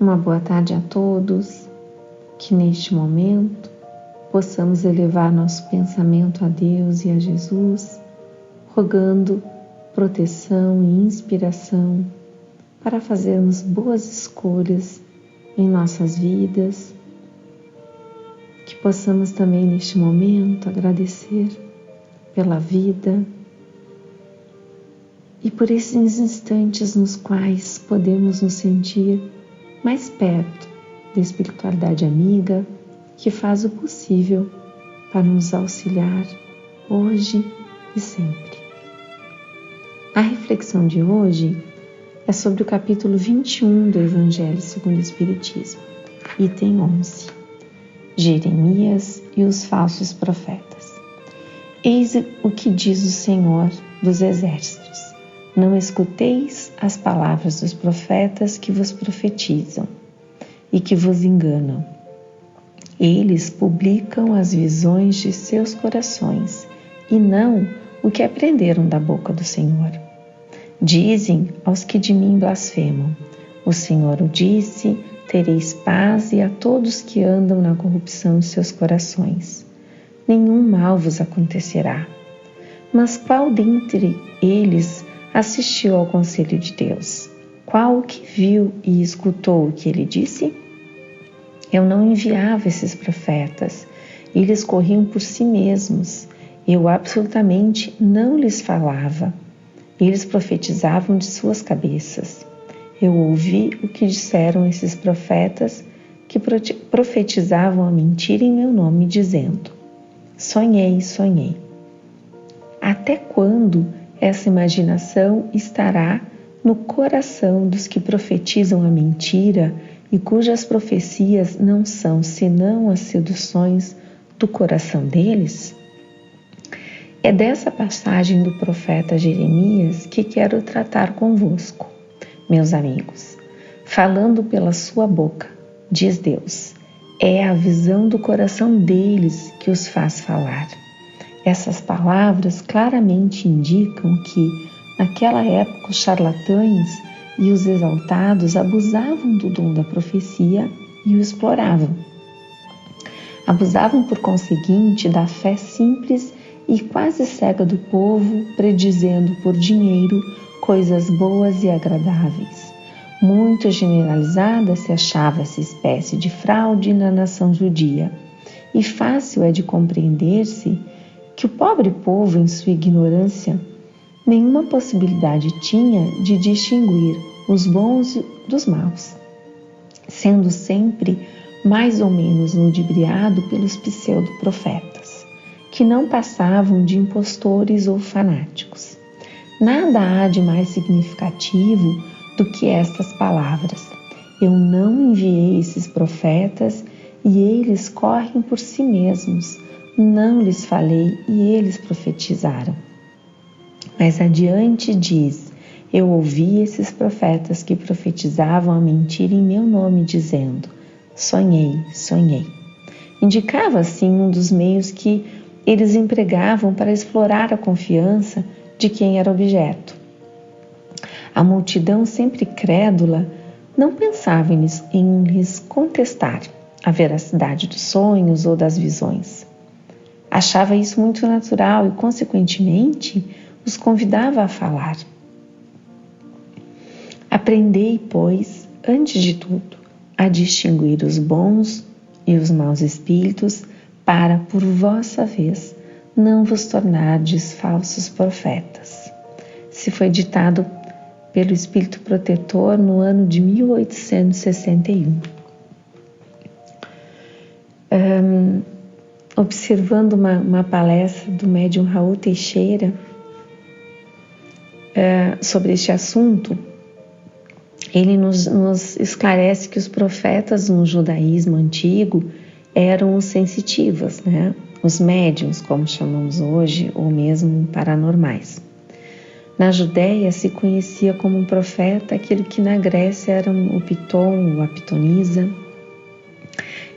Uma boa tarde a todos, que neste momento possamos elevar nosso pensamento a Deus e a Jesus, rogando proteção e inspiração para fazermos boas escolhas em nossas vidas, que possamos também neste momento agradecer pela vida e por esses instantes nos quais podemos nos sentir mais perto da espiritualidade amiga que faz o possível para nos auxiliar hoje e sempre. A reflexão de hoje é sobre o capítulo 21 do Evangelho segundo o Espiritismo, item 11, Jeremias e os falsos profetas. Eis o que diz o Senhor dos Exércitos: não escuteis as palavras dos profetas que vos profetizam e que vos enganam. Eles publicam as visões de seus corações e não o que aprenderam da boca do Senhor. Dizem aos que de mim blasfemam: o Senhor o disse, tereis paz, e a todos que andam na corrupção de seus corações. Nenhum mal vos acontecerá. Mas qual dentre eles assistiu ao conselho de Deus? Qual o que viu e escutou o que ele disse? Eu não enviava esses profetas, eles corriam por si mesmos. Eu absolutamente não lhes falava. Eles profetizavam de suas cabeças. Eu ouvi o que disseram esses profetas que profetizavam a mentira em meu nome, dizendo: sonhei, sonhei. Até quando essa imaginação estará no coração dos que profetizam a mentira e cujas profecias não são senão as seduções do coração deles? É dessa passagem do profeta Jeremias que quero tratar convosco, meus amigos. Falando pela sua boca, diz Deus, é a visão do coração deles que os faz falar. Essas palavras claramente indicam que, naquela época, os charlatães e os exaltados abusavam do dom da profecia e o exploravam. Abusavam, por conseguinte, da fé simples e quase cega do povo, predizendo por dinheiro coisas boas e agradáveis. Muito generalizada se achava essa espécie de fraude na nação judia, e fácil é de compreender-se que o pobre povo, em sua ignorância, nenhuma possibilidade tinha de distinguir os bons dos maus, sendo sempre mais ou menos ludibriado pelos pseudo-profetas, que não passavam de impostores ou fanáticos. Nada há de mais significativo do que estas palavras: eu não enviei esses profetas e eles correm por si mesmos. Não lhes falei e eles profetizaram. Mais adiante diz: eu ouvi esses profetas que profetizavam a mentira em meu nome, dizendo: sonhei, sonhei. Indicava assim um dos meios que eles empregavam para explorar a confiança de quem era objeto. A multidão, sempre crédula, não pensava em lhes contestar a veracidade dos sonhos ou das visões. Achava isso muito natural e, consequentemente, os convidava a falar. Aprendei, pois, antes de tudo, a distinguir os bons e os maus espíritos, para, por vossa vez, não vos tornardes falsos profetas. Se foi ditado pelo Espírito Protetor no ano de 1861. Observando uma palestra do médium Raul Teixeira sobre este assunto, ele nos esclarece que os profetas no judaísmo antigo eram os sensitivos, né? Os médiuns, como chamamos hoje, ou mesmo paranormais. Na Judéia se conhecia como um profeta aquele que na Grécia eram o Piton ou a pitonisa,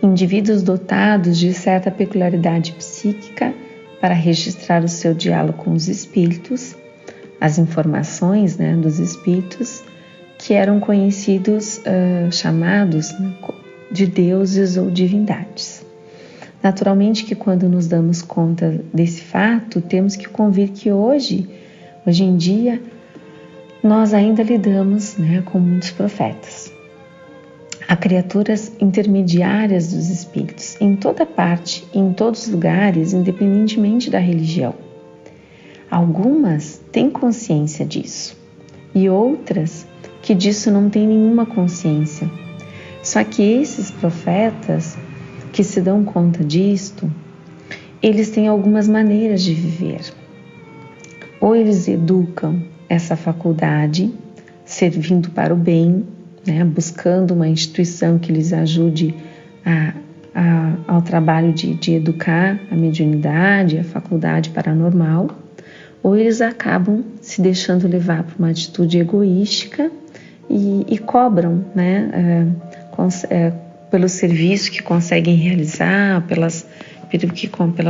indivíduos dotados de certa peculiaridade psíquica para registrar o seu diálogo com os espíritos, as informações dos espíritos, que eram conhecidos, chamados, né, de deuses ou divindades. Naturalmente que quando nos damos conta desse fato, temos que convir que hoje em dia, nós ainda lidamos, né, com muitos profetas. Há criaturas intermediárias dos espíritos em toda parte, em todos os lugares, independentemente da religião. Algumas têm consciência disso e outras que disso não têm nenhuma consciência. Só que esses profetas que se dão conta disto, eles têm algumas maneiras de viver. Ou eles educam essa faculdade, servindo para o bem, né, buscando uma instituição que lhes ajude ao trabalho de educar a mediunidade, a faculdade paranormal, ou eles acabam se deixando levar por uma atitude egoística e cobram, né, pelo serviço que conseguem realizar, pelas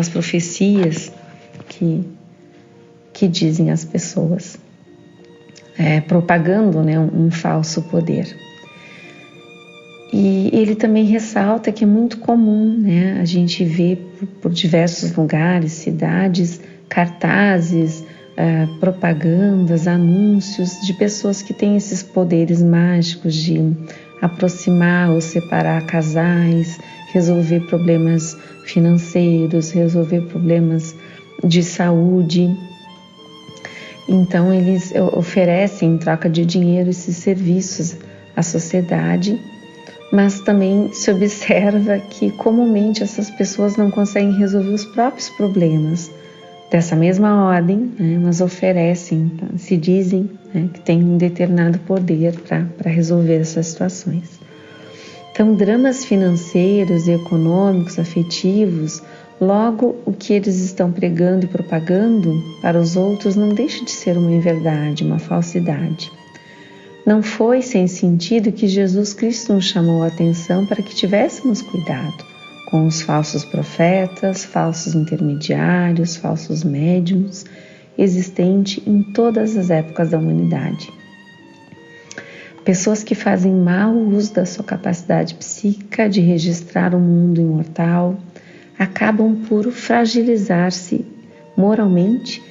profecias que dizem as pessoas, propagando, né, um falso poder. E ele também ressalta que é muito comum, né, a gente ver por diversos lugares, cidades, cartazes, propagandas, anúncios de pessoas que têm esses poderes mágicos de aproximar ou separar casais, resolver problemas financeiros, resolver problemas de saúde. Então eles oferecem em troca de dinheiro esses serviços à sociedade, mas também se observa que comumente essas pessoas não conseguem resolver os próprios problemas dessa mesma ordem, né, mas oferecem, se dizem, né, que tem um determinado poder para resolver essas situações. Então, dramas financeiros, econômicos, afetivos, logo o que eles estão pregando e propagando para os outros não deixa de ser uma inverdade, uma falsidade. Não foi sem sentido que Jesus Cristo nos chamou a atenção para que tivéssemos cuidado com os falsos profetas, falsos intermediários, falsos médiums, existente em todas as épocas da humanidade. Pessoas que fazem mau uso da sua capacidade psíquica de registrar o mundo imortal, acabam por fragilizar-se moralmente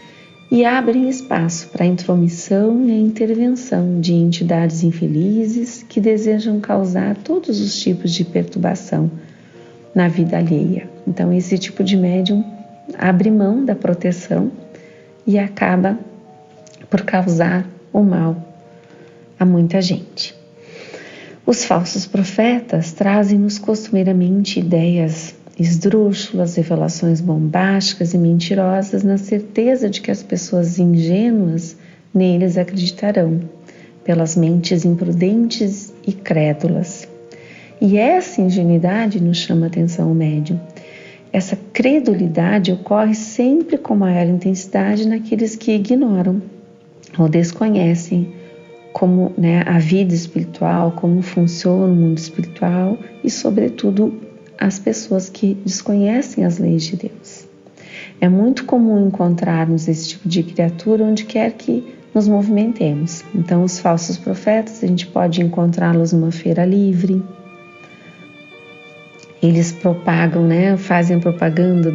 e abrem espaço para a intromissão e a intervenção de entidades infelizes que desejam causar todos os tipos de perturbação na vida alheia. Então, esse tipo de médium abre mão da proteção e acaba por causar o mal a muita gente. Os falsos profetas trazem-nos costumeiramente ideias esdrúxulas, revelações bombásticas e mentirosas, na certeza de que as pessoas ingênuas neles acreditarão, pelas mentes imprudentes e crédulas. E essa ingenuidade nos chama a atenção o médium. Essa credulidade ocorre sempre com maior intensidade naqueles que ignoram ou desconhecem como, né, a vida espiritual, como funciona o mundo espiritual e, sobretudo, as pessoas que desconhecem as leis de Deus. É muito comum encontrarmos esse tipo de criatura onde quer que nos movimentemos. Então, os falsos profetas, a gente pode encontrá-los numa feira livre. Eles propagam, né, fazem propaganda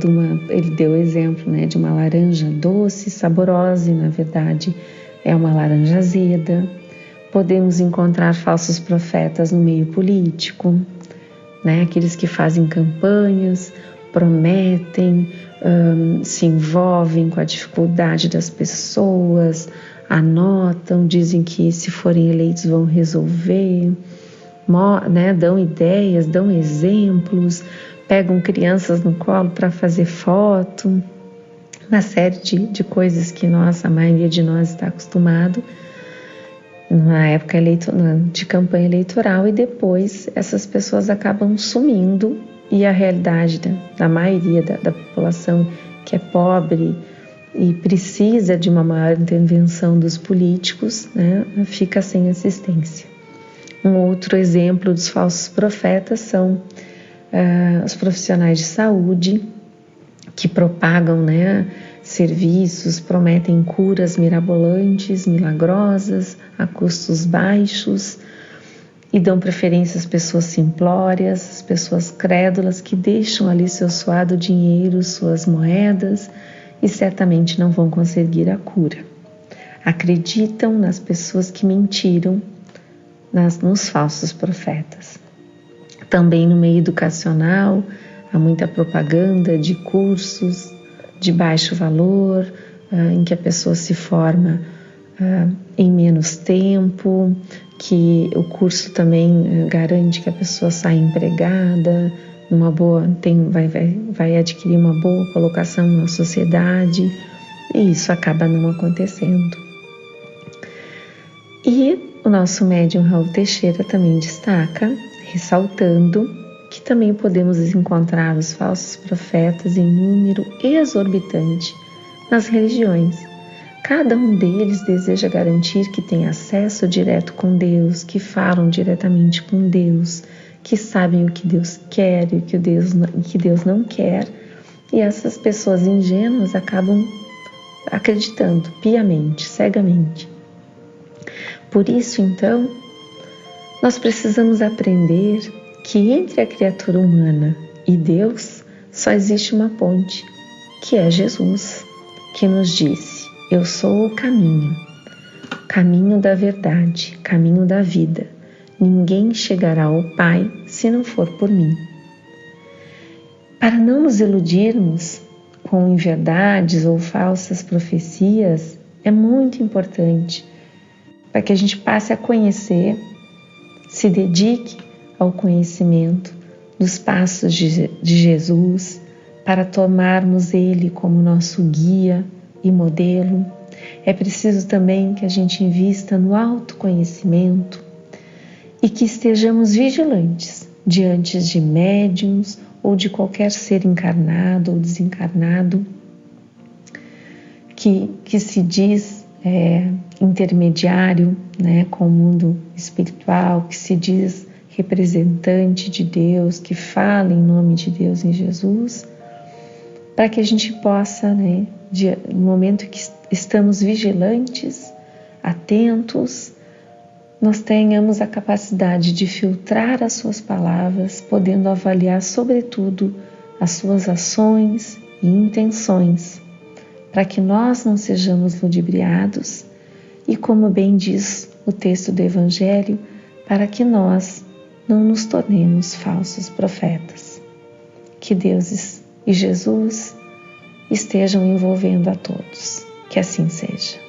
ele deu o exemplo, né, de uma laranja doce, saborosa, e na verdade é uma laranja azeda. Podemos encontrar falsos profetas no meio político, né, aqueles que fazem campanhas, prometem, se envolvem com a dificuldade das pessoas, anotam, dizem que se forem eleitos vão resolver, né, dão ideias, dão exemplos, pegam crianças no colo para fazer foto, uma série de coisas que a maioria de nós está acostumado na época de campanha eleitoral, e depois essas pessoas acabam sumindo e a realidade da maioria da população que é pobre e precisa de uma maior intervenção dos políticos, né, fica sem assistência. Um outro exemplo dos falsos profetas são os profissionais de saúde que propagam, né, serviços, prometem curas mirabolantes, milagrosas, a custos baixos, e dão preferência às pessoas simplórias, às pessoas crédulas que deixam ali seu suado dinheiro, suas moedas, e certamente não vão conseguir a cura. Acreditam nas pessoas que mentiram, nos falsos profetas. Também no meio educacional há muita propaganda de cursos de baixo valor, em que a pessoa se forma em menos tempo, que o curso também garante que a pessoa sai empregada, vai adquirir uma boa colocação na sociedade, e isso acaba não acontecendo. E o nosso médium Raul Teixeira também destaca, ressaltando que também podemos encontrar os falsos profetas em número exorbitante nas religiões. Cada um deles deseja garantir que tem acesso direto com Deus, que falam diretamente com Deus, que sabem o que Deus quer e o que Deus não quer, e essas pessoas ingênuas acabam acreditando piamente, cegamente. Por isso, então, nós precisamos aprender que entre a criatura humana e Deus só existe uma ponte, que é Jesus, que nos disse: eu sou o caminho, caminho da verdade, caminho da vida. Ninguém chegará ao Pai se não for por mim. Para não nos iludirmos com inverdades ou falsas profecias, é muito importante para que a gente passe a conhecer, se dedique ao conhecimento dos passos de Jesus, para tomarmos Ele como nosso guia e modelo. É preciso também que a gente invista no autoconhecimento e que estejamos vigilantes diante de médiuns ou de qualquer ser encarnado ou desencarnado que se diz intermediário, né, com o mundo espiritual, que se diz representante de Deus, que fala em nome de Deus em Jesus, para que a gente possa, no momento que estamos vigilantes, atentos, nós tenhamos a capacidade de filtrar as suas palavras, podendo avaliar, sobretudo, as suas ações e intenções, para que nós não sejamos ludibriados e, como bem diz o texto do Evangelho, para que nós não nos tornemos falsos profetas. Que Deus e Jesus estejam envolvendo a todos. Que assim seja.